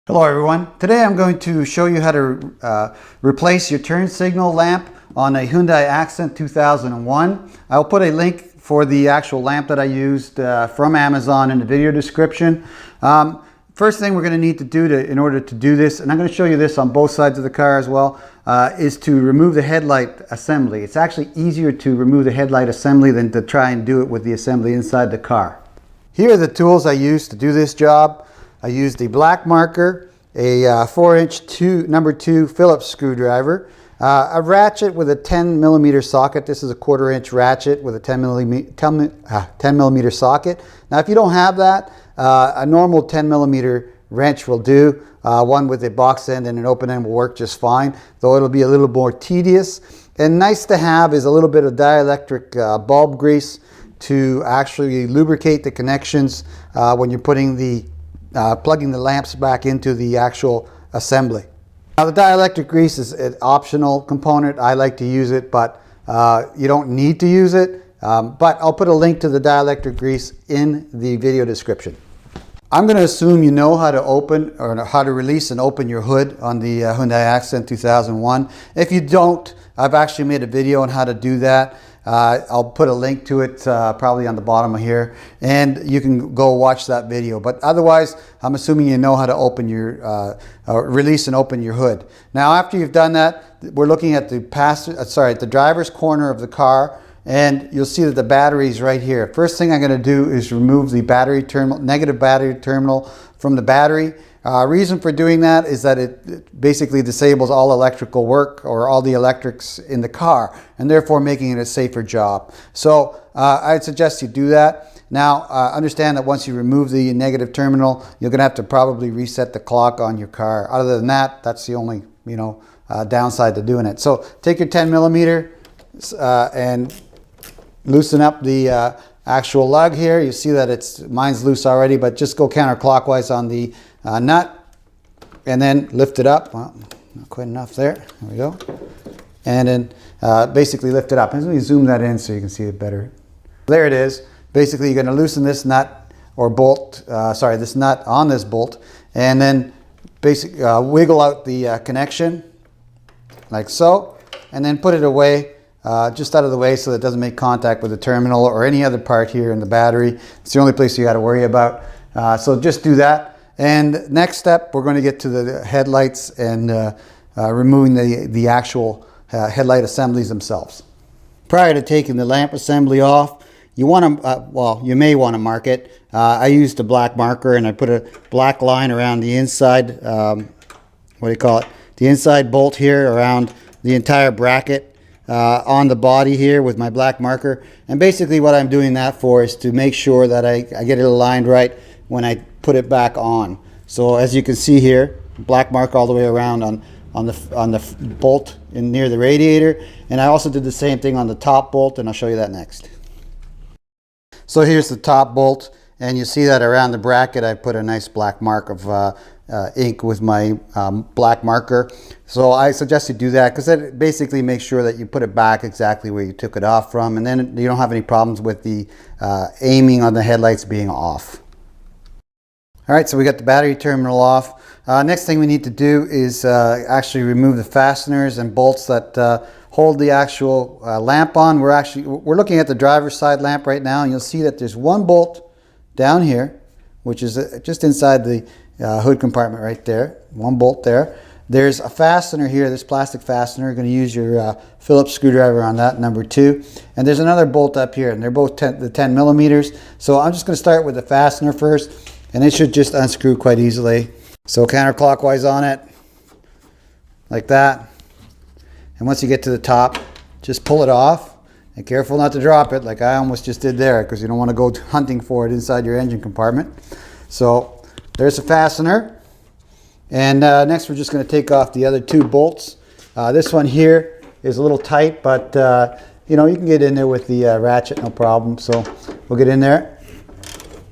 Hello everyone. Today I'm going to show you how to replace your turn signal lamp on a Hyundai Accent 2001. I'll put a link for the actual lamp that I used from Amazon in the video description. First thing we're going to need to do in order to do this, and I'm going to show you this on both sides of the car as well, is to remove the headlight assembly. It's actually easier to remove the headlight assembly than to try and do it with the assembly inside the car. Here are the tools I used to do this job. I used a black marker, a 4-inch number 2 Phillips screwdriver, a ratchet with a 10 millimeter socket. This is a 1/4 inch ratchet with a 10 millimeter socket. Now if you don't have that, a normal 10 millimeter wrench will do. One with a box end and an open end will work just fine, though it'll be a little more tedious. And nice to have is a little bit of dielectric bulb grease to actually lubricate the connections when you're putting the plugging the lamps back into the actual assembly. Now the dielectric grease is an optional component. I like to use it, but you don't need to use it. But I'll put a link to the dielectric grease in the video description. I'm going to assume you know how to open or how to release and open your hood on the Hyundai Accent 2001. If you don't, I've actually made a video on how to do that. I'll put a link to it probably on the bottom of here, and you can go watch that video. But otherwise, I'm assuming you know how to open your release and open your hood. Now, after you've done that, we're looking at the driver's corner of the car, and you'll see that the battery is right here. First thing I'm going to do is remove the battery terminal, negative battery terminal from the battery. Reason for doing that is that it basically disables all electrical work or all the electrics in the car, and therefore making it a safer job. So I'd suggest you do that. Now understand that once you remove the negative terminal, you're going to have to probably reset the clock on your car. Other than that, that's the only downside to doing it. So take your 10 millimeter and loosen up the actual lug here. You see that mine's loose already, but just go counterclockwise on the nut and then lift it up. Well, not quite enough there. There we go. And then basically lift it up. And let me zoom that in so you can see it better. There it is. Basically, you're going to loosen this nut or bolt, this nut on this bolt, and then basically wiggle out the connection like so, and then put it away. Just out of the way so that it doesn't make contact with the terminal or any other part here in the battery. It's the only place you got to worry about. So just do that. And next step, we're going to get to the headlights and removing the actual headlight assemblies themselves. Prior to taking the lamp assembly off, you want to, you may want to mark it. I used a black marker and I put a black line around the inside, the inside bolt here around the entire bracket. On the body here with my black marker, and basically what I'm doing that for is to make sure that I get it aligned right when I put it back on. So as you can see here, black mark all the way around on the bolt near the radiator, and I also did the same thing on the top bolt, and I'll show you that next. So here's the top bolt, and you see that around the bracket I put a nice black mark of ink with my black marker. So I suggest you do that because that basically makes sure that you put it back exactly where you took it off from, and then you don't have any problems with the aiming on the headlights being off. Alright, so we got the battery terminal off. Next thing we need to do is actually remove the fasteners and bolts that hold the actual lamp on. We're looking at the driver's side lamp right now, and you'll see that there's one bolt down here, which is just inside the hood compartment right there. One bolt there. There's a fastener here, this plastic fastener. You're going to use your Phillips screwdriver on that, number 2. And there's another bolt up here, and they're both the 10 millimeters. So I'm just going to start with the fastener first, and it should just unscrew quite easily. So counterclockwise on it, like that. And once you get to the top, just pull it off. And careful not to drop it like I almost just did there, because you don't want to go hunting for it inside your engine compartment. So there's a fastener. And next we're just going to take off the other 2 bolts. This one here is a little tight, but you can get in there with the ratchet, no problem. So we'll get in there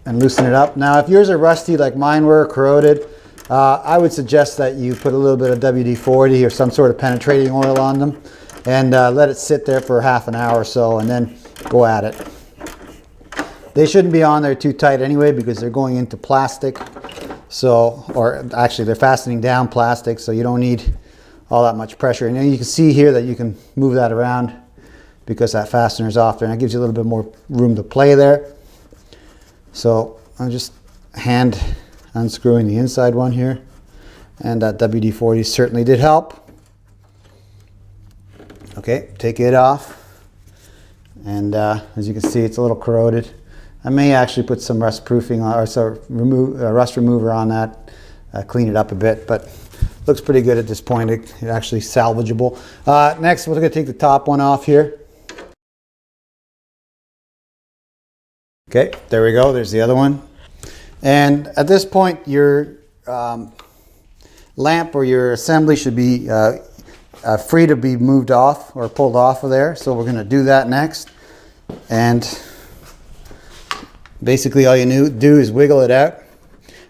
and loosen it up. Now if yours are rusty like mine were, corroded, I would suggest that you put a little bit of WD-40 or some sort of penetrating oil on them and let it sit there for half an hour or so, and then go at it. They shouldn't be on there too tight anyway because they're going into plastic. So, or actually they're fastening down plastic, so you don't need all that much pressure. And then you can see here that you can move that around because that fastener is off there, and it gives you a little bit more room to play there. So I'm just hand unscrewing the inside one here, and that WD-40 certainly did help. Okay, take it off, and as you can see, it's a little corroded. I may actually put some rust proofing on, or so rust remover on that, clean it up a bit, but looks pretty good at this point. It's actually salvageable. Next, we're going to take the top one off here. Okay, there we go. There's the other one. And at this point, your lamp or your assembly should be free to be moved off or pulled off of there. So we're going to do that next. And basically all you do is wiggle it out.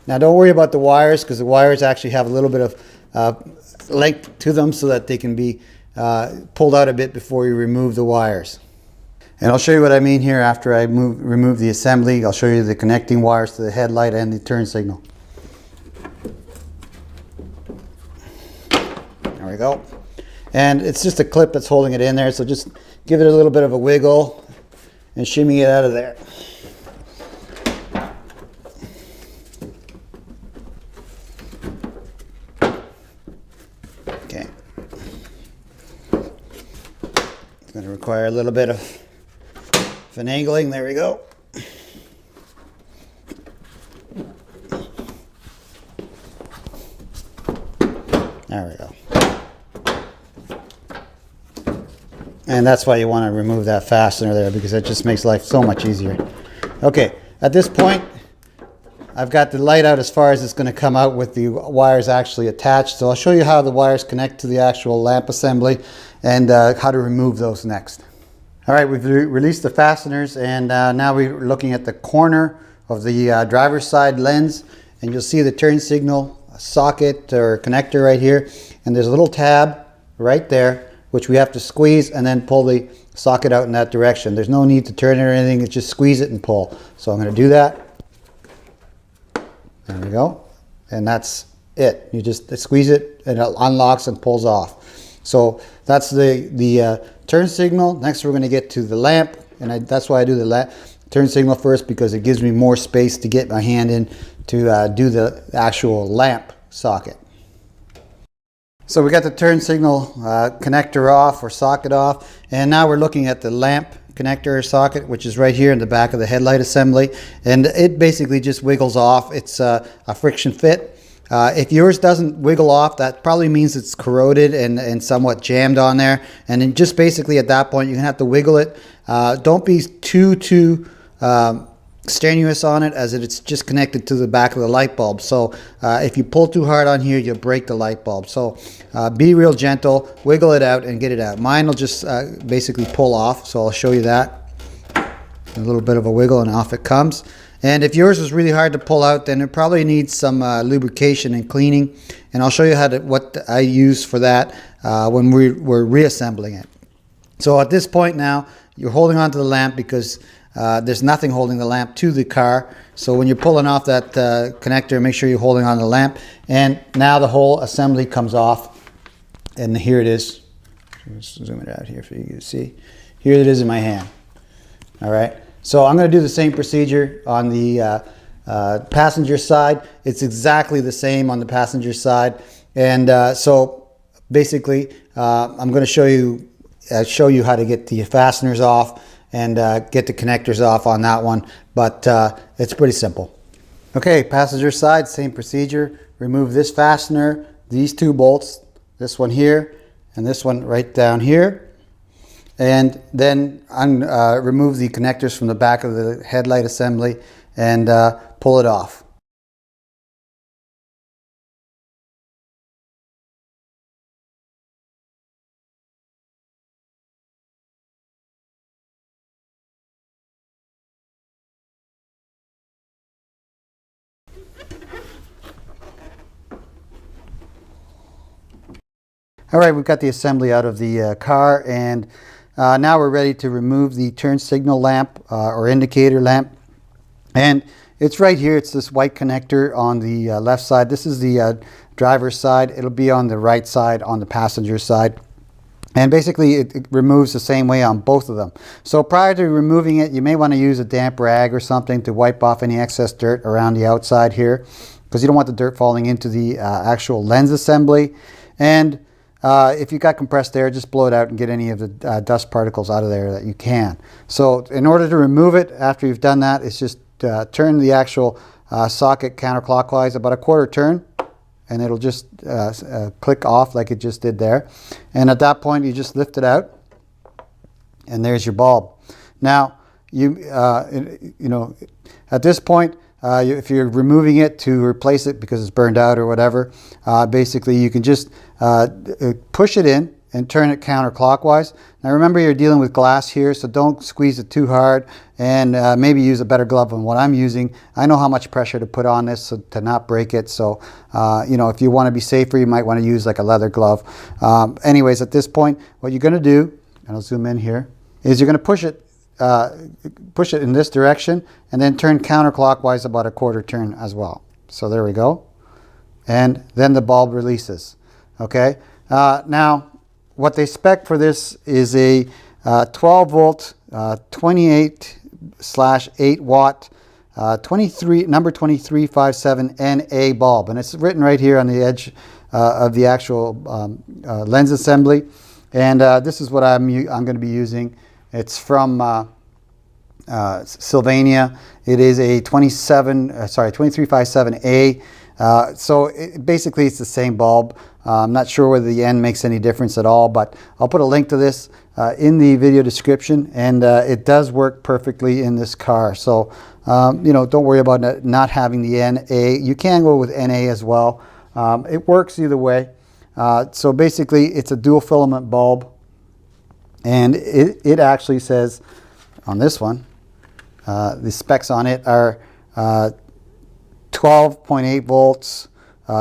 Now don't worry about the wires, because the wires actually have a little bit of length to them so that they can be pulled out a bit before you remove the wires. And I'll show you what I mean here after I remove the assembly. I'll show you the connecting wires to the headlight and the turn signal. There we go. And it's just a clip that's holding it in there, so just give it a little bit of a wiggle and shimmy it out of there. Okay. It's going to require a little bit of finagling. There we go. There we go. And that's why you want to remove that fastener there, because it just makes life so much easier. Okay, at this point, I've got the light out as far as it's going to come out with the wires actually attached. So I'll show you how the wires connect to the actual lamp assembly and how to remove those next. All right, we've released the fasteners, and now we're looking at the corner of the driver's side lens, and you'll see the turn signal socket or connector right here, and there's a little tab right there which we have to squeeze and then pull the socket out in that direction. There's no need to turn it or anything, it's just squeeze it and pull. So I'm going to do that. There we go, and that's it. You just squeeze it and it unlocks and pulls off. So that's the turn signal. Next we're going to get to the lamp, and that's why I do the turn signal first, because it gives me more space to get my hand in to do the actual lamp socket. So we got the turn signal connector off or socket off, and now we're looking at the lamp connector or socket, which is right here in the back of the headlight assembly, and it basically just wiggles off. It's a friction fit. If yours doesn't wiggle off, that probably means it's corroded and somewhat jammed on there, and then just basically at that point you're gonna have to wiggle it. Don't be too strenuous on it, as it's just connected to the back of the light bulb. So if you pull too hard on here, you'll break the light bulb. So be real gentle, wiggle it out and get it out. Mine will just basically pull off, so I'll show you that. A little bit of a wiggle and off it comes. And if yours is really hard to pull out, then it probably needs some lubrication and cleaning, and I'll show you what I use for that when we're reassembling it. So at this point now, you're holding onto the lamp because there's nothing holding the lamp to the car. So when you're pulling off that connector, make sure you're holding on to the lamp. And now the whole assembly comes off, and here it is. Let's zoom it out here for you to see. Here it is in my hand. All right. So I'm going to do the same procedure on the passenger side. It's exactly the same on the passenger side. And so basically, I'm going to show you how to get the fasteners off and get the connectors off on that one, but it's pretty simple. Okay, passenger side, same procedure. Remove this fastener, these two bolts, this one here and this one right down here, and then remove the connectors from the back of the headlight assembly and pull it off. All right, we've got the assembly out of the car, and now we're ready to remove the turn signal lamp or indicator lamp. And It's right here. It's this white connector on the left side. This is the driver's side. It'll be on the right side on the passenger side. And basically it removes the same way on both of them. So prior to removing it, you may want to use a damp rag or something to wipe off any excess dirt around the outside here, because you don't want the dirt falling into the actual lens assembly. And if you got compressed air, just blow it out and get any of the dust particles out of there that you can. So in order to remove it, after you've done that, it's just turn the actual socket counterclockwise about a quarter turn, and it'll just click off like it just did there. And at that point, you just lift it out, and there's your bulb. Now, you know, at this point, if you're removing it to replace it because it's burned out or whatever, basically you can just push it in and turn it counterclockwise. Now remember, you're dealing with glass here, so don't squeeze it too hard, and maybe use a better glove than what I'm using. I know how much pressure to put on this to not break it, so you know, if you want to be safer, you might want to use like a leather glove. Anyways, at this point, what you're going to do, and I'll zoom in here, is you're going to push it in this direction and then turn counterclockwise about a quarter turn as well. So there we go. And then the bulb releases. Okay. Now, what they spec for this is a 12 volt, 28/8 watt, number 2357 NA bulb. And it's written right here on the edge of the actual lens assembly. And this is what I'm going to be using. It's from Sylvania. It is a 2357A. So basically it's the same bulb. I'm not sure whether the end makes any difference at all, but I'll put a link to this in the video description, and it does work perfectly in this car. So you know, don't worry about not having the NA. You can go with NA as well. It works either way. So basically it's a dual filament bulb, and it actually says on this one, the specs on it are 12.8 volts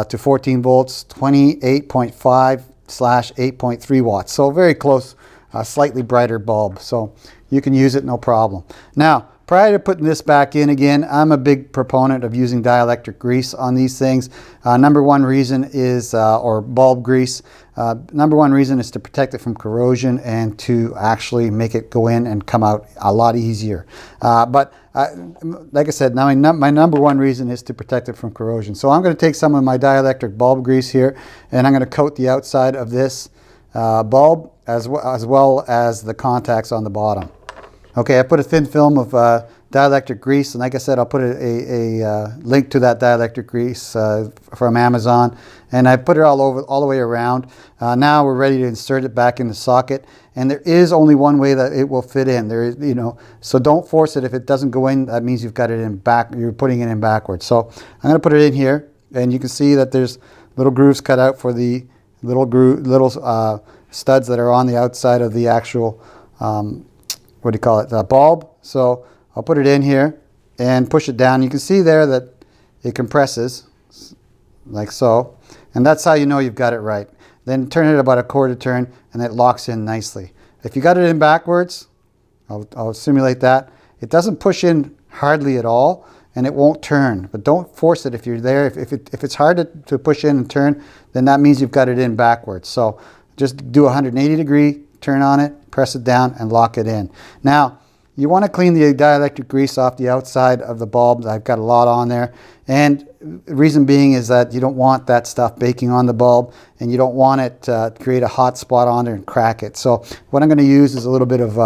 to 14 volts, 28.5/8.3 watts. So very close, slightly brighter bulb. So you can use it no problem. Now, prior to putting this back in again, I'm a big proponent of using dielectric grease on these things. Number one reason is, or bulb grease, number one reason is to protect it from corrosion and to actually make it go in and come out a lot easier. But like I said, now my number one reason is to protect it from corrosion. So I'm going to take some of my dielectric bulb grease here, and I'm going to coat the outside of this bulb as well as the contacts on the bottom. Okay, I put a thin film of dielectric grease, and like I said, I'll put a link to that dielectric grease from Amazon, and I put it all the way around. Now we're ready to insert it back in the socket, and there is only one way that it will fit in. There is, you know, so don't force it. If it doesn't go in, that means you've got it in back. You're putting it in backwards. So I'm going to put it in here, and you can see that there's little grooves cut out for the little studs that are on the outside of the actual what do you call it, the bulb. So I'll put it in here and push it down. You can see there that it compresses like so, and that's how you know you've got it right. Then turn it about a quarter turn, and it locks in nicely. If you got it in backwards, I'll simulate that. It doesn't push in hardly at all, and it won't turn. But don't force it if you're there. If it's hard to push in and turn, then that means you've got it in backwards. So just do a 180-degree turn on it, press it down, and lock it in. Now, you want to clean the dielectric grease off the outside of the bulb. I've got a lot on there, and the reason being is that you don't want that stuff baking on the bulb, and you don't want it to create a hot spot on it and crack it. So what I'm going to use is a little bit of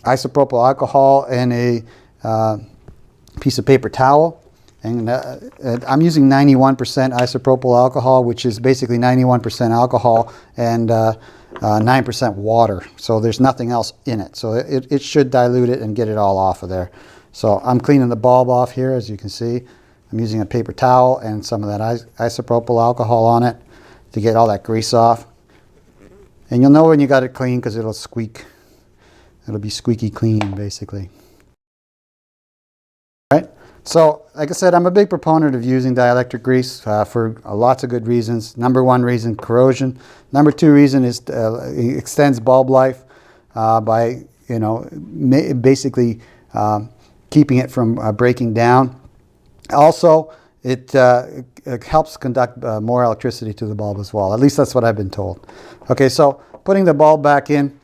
isopropyl alcohol and a piece of paper towel, and I'm using 91% isopropyl alcohol, which is basically 91% alcohol and 9% water. So there's nothing else in it. So it should dilute it and get it all off of there. So I'm cleaning the bulb off here, as you can see. I'm using a paper towel and some of that isopropyl alcohol on it to get all that grease off. And you'll know when you got it clean because it'll squeak. It'll be squeaky clean, basically. All right. So, like I said, I'm a big proponent of using dielectric grease for lots of good reasons. Number one reason, corrosion. Number two reason is it extends bulb life by, you know, basically keeping it from breaking down. Also, it helps conduct more electricity to the bulb as well. At least that's what I've been told. Okay, so putting the bulb back in,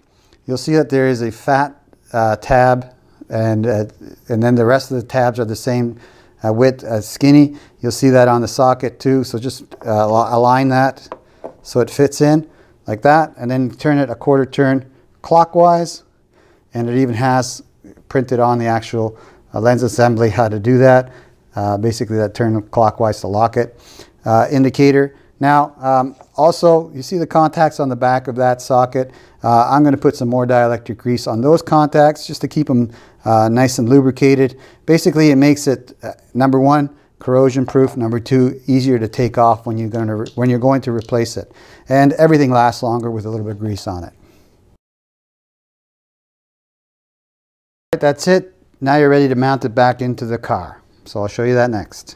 you'll see that there is a fat tab, and then the rest of the tabs are the same width as skinny. You'll see that on the socket too. So just align that so it fits in like that, and then turn it a quarter turn clockwise. And it even has printed on the actual lens assembly how to do that. Basically that turn clockwise to lock it. Indicator. Now also you see the contacts on the back of that socket. I'm going to put some more dielectric grease on those contacts just to keep them nice and lubricated. Basically it makes it number one, corrosion proof, number two, easier to take off when you're going to replace it, and everything lasts longer with a little bit of grease on it. That's it. Now you're ready to mount it back into the car. So I'll show you that next.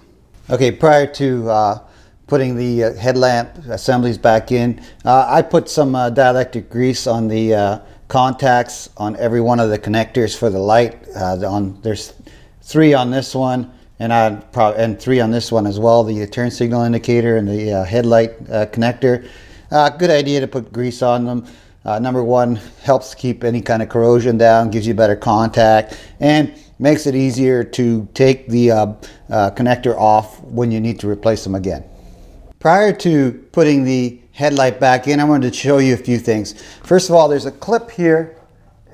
Okay, prior to putting the headlamp assemblies back in, I put some dielectric grease on the contacts on every one of the connectors for the light. There's 3 on this one, and 3 on this one as well, the turn signal indicator and the headlight connector. Good idea to put grease on them. Number one, helps keep any kind of corrosion down, gives you better contact, and makes it easier to take the connector off when you need to replace them again. Prior to putting the headlight back in, I wanted to show you a few things. First of all, there's a clip here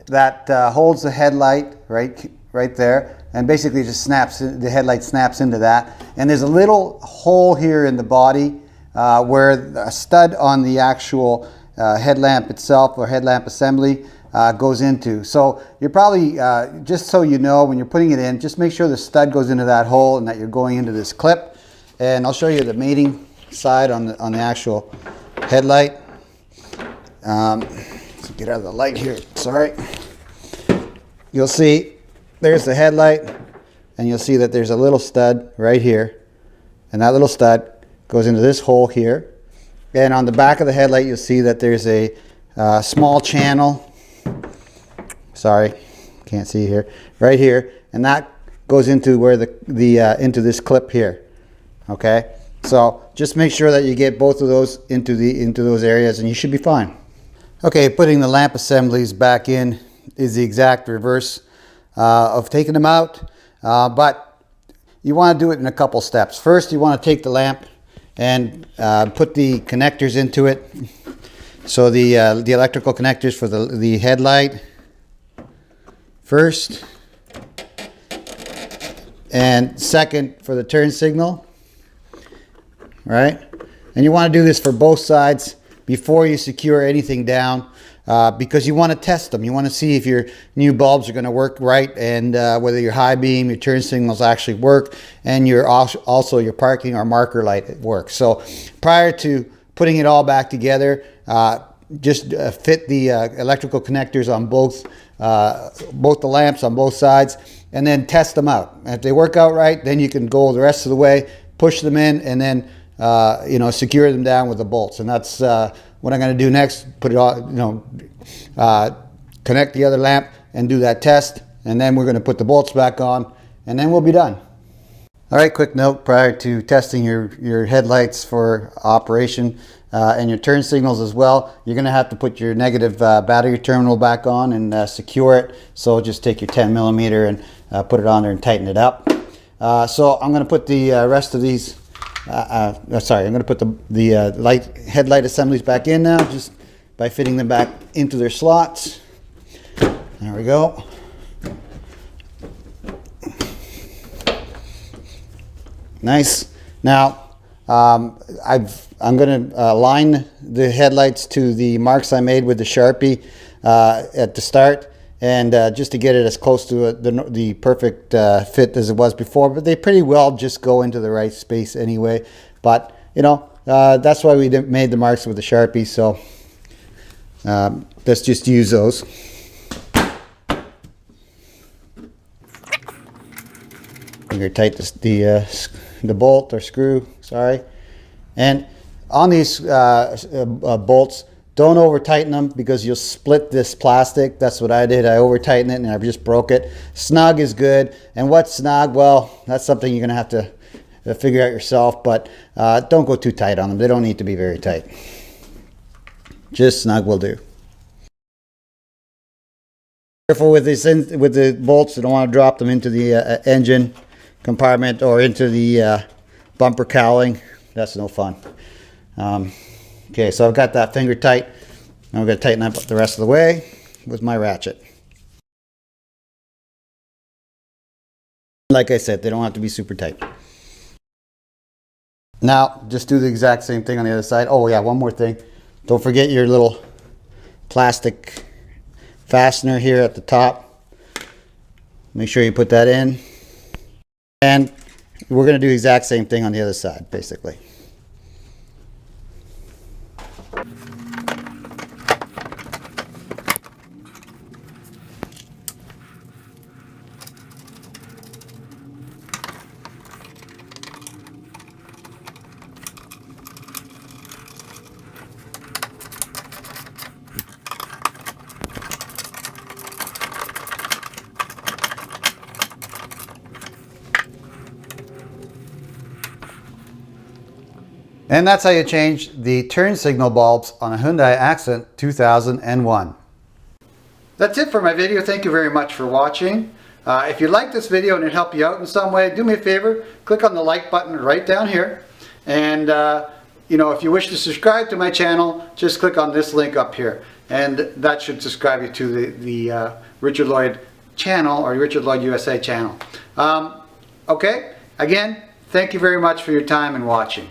that holds the headlight right there, and basically just the headlight snaps into that. And there's a little hole here in the body where a stud on the actual headlamp itself, or headlamp assembly, goes into. So you're probably, just so you know, when you're putting it in, just make sure the stud goes into that hole and that you're going into this clip. And I'll show you the mating side on the actual headlight. Let's get out of the light here, sorry. You'll see there's the headlight, and you'll see that there's a little stud right here, and that little stud goes into this hole here. And on the back of the headlight, you'll see that there's a small channel. Sorry, can't see here. Right here, and that goes into where into this clip here. Okay, so just make sure that you get both of those into those areas, and you should be fine. Okay, putting the lamp assemblies back in is the exact reverse of taking them out, but you want to do it in a couple steps. First, you want to take the lamp and put the connectors into it. So the electrical connectors for the headlight first, and second for the turn signal, right? And you want to do this for both sides before you secure anything down, because you want to test them. You want to see if your new bulbs are going to work right, and whether your high beam, your turn signals actually work, and also your parking or marker light works. So prior to putting it all back together, just fit the electrical connectors on both the lamps on both sides, and then test them out. If they work out right, then you can go the rest of the way, push them in, and then secure them down with the bolts. And that's what I'm going to do next. Put it all, connect the other lamp and do that test, and then we're going to put the bolts back on, and then we'll be done. All right, quick note prior to testing your headlights for operation and your turn signals as well, you're going to have to put your negative battery terminal back on and secure it. So just take your 10 millimeter and put it on there and tighten it up. So I'm going to put the rest of these, I'm going to put the headlight assemblies back in now, just by fitting them back into their slots. There we go. Nice. Now I'm going to align the headlights to the marks I made with the Sharpie at the start, and just to get it as close to the perfect fit as it was before. But they pretty well just go into the right space anyway. But that's why we made the marks with the Sharpie. So let's just use those. Finger tight the bolt or screw, sorry. And on these bolts, Don't over tighten them because you'll split this plastic. That's what I did. I over tightened it and I just broke it. Snug is good. And what's snug? Well, that's something you're gonna have to figure out yourself, but don't go too tight on them. They don't need to be very tight. Just snug will do. Careful with this with the bolts. You don't want to drop them into the engine compartment or into the bumper cowling. That's no fun. Okay, so I've got that finger tight. Now we're going to tighten up the rest of the way with my ratchet. Like I said, they don't have to be super tight. Now, just do the exact same thing on the other side. Oh yeah, one more thing. Don't forget your little plastic fastener here at the top. Make sure you put that in. And we're going to do the exact same thing on the other side, basically. And that's how you change the turn signal bulbs on a Hyundai Accent 2001. That's it for my video. Thank you very much for watching. If you like this video and it helped you out in some way, do me a favor, click on the like button right down here. And you know, if you wish to subscribe to my channel, just click on this link up here. And that should subscribe you to the Richard Lloyd channel, or Richard Lloyd USA channel. Okay, again, thank you very much for your time and watching.